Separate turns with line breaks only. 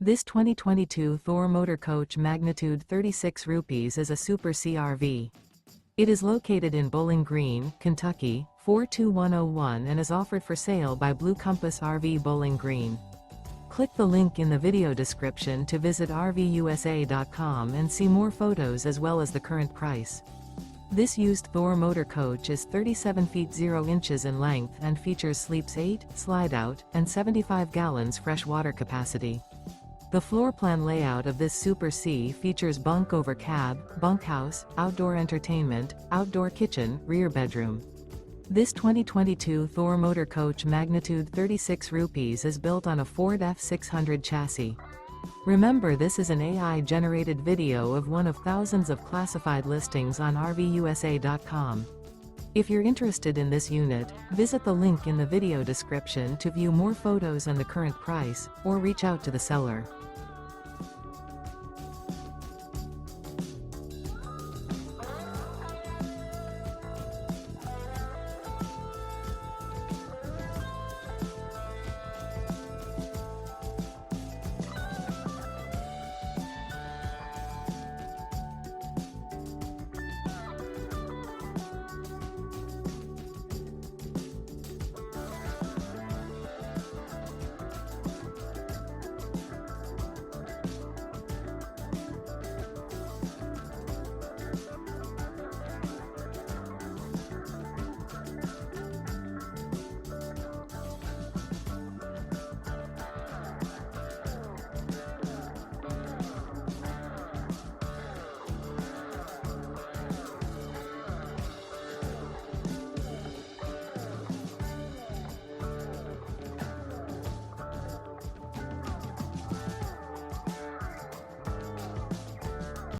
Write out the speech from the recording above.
This 2022 Thor motor coach magnitude 36 rupees is a Super CRV. It is located in Bowling Green, Kentucky, 42101 and is offered for sale by Blue Compass RV Bowling Green. Click the link in the video description to visit RVUSA.com and see more photos as well as the current price. This used Thor motor coach is 37 feet 0 inches in length and features sleeps 8, slide-out, and 75 gallons fresh water capacity. The floor plan layout of this Super C features bunk over cab, bunkhouse, outdoor entertainment, outdoor kitchen, rear bedroom. This 2022 Thor motor coach magnitude 36 rupees is built on a Ford F600 chassis. Remember, this is an AI-generated video of one of thousands of classified listings on RVUSA.com. If you're interested in this unit, visit the link in the video description to view more photos and the current price, or reach out to the seller.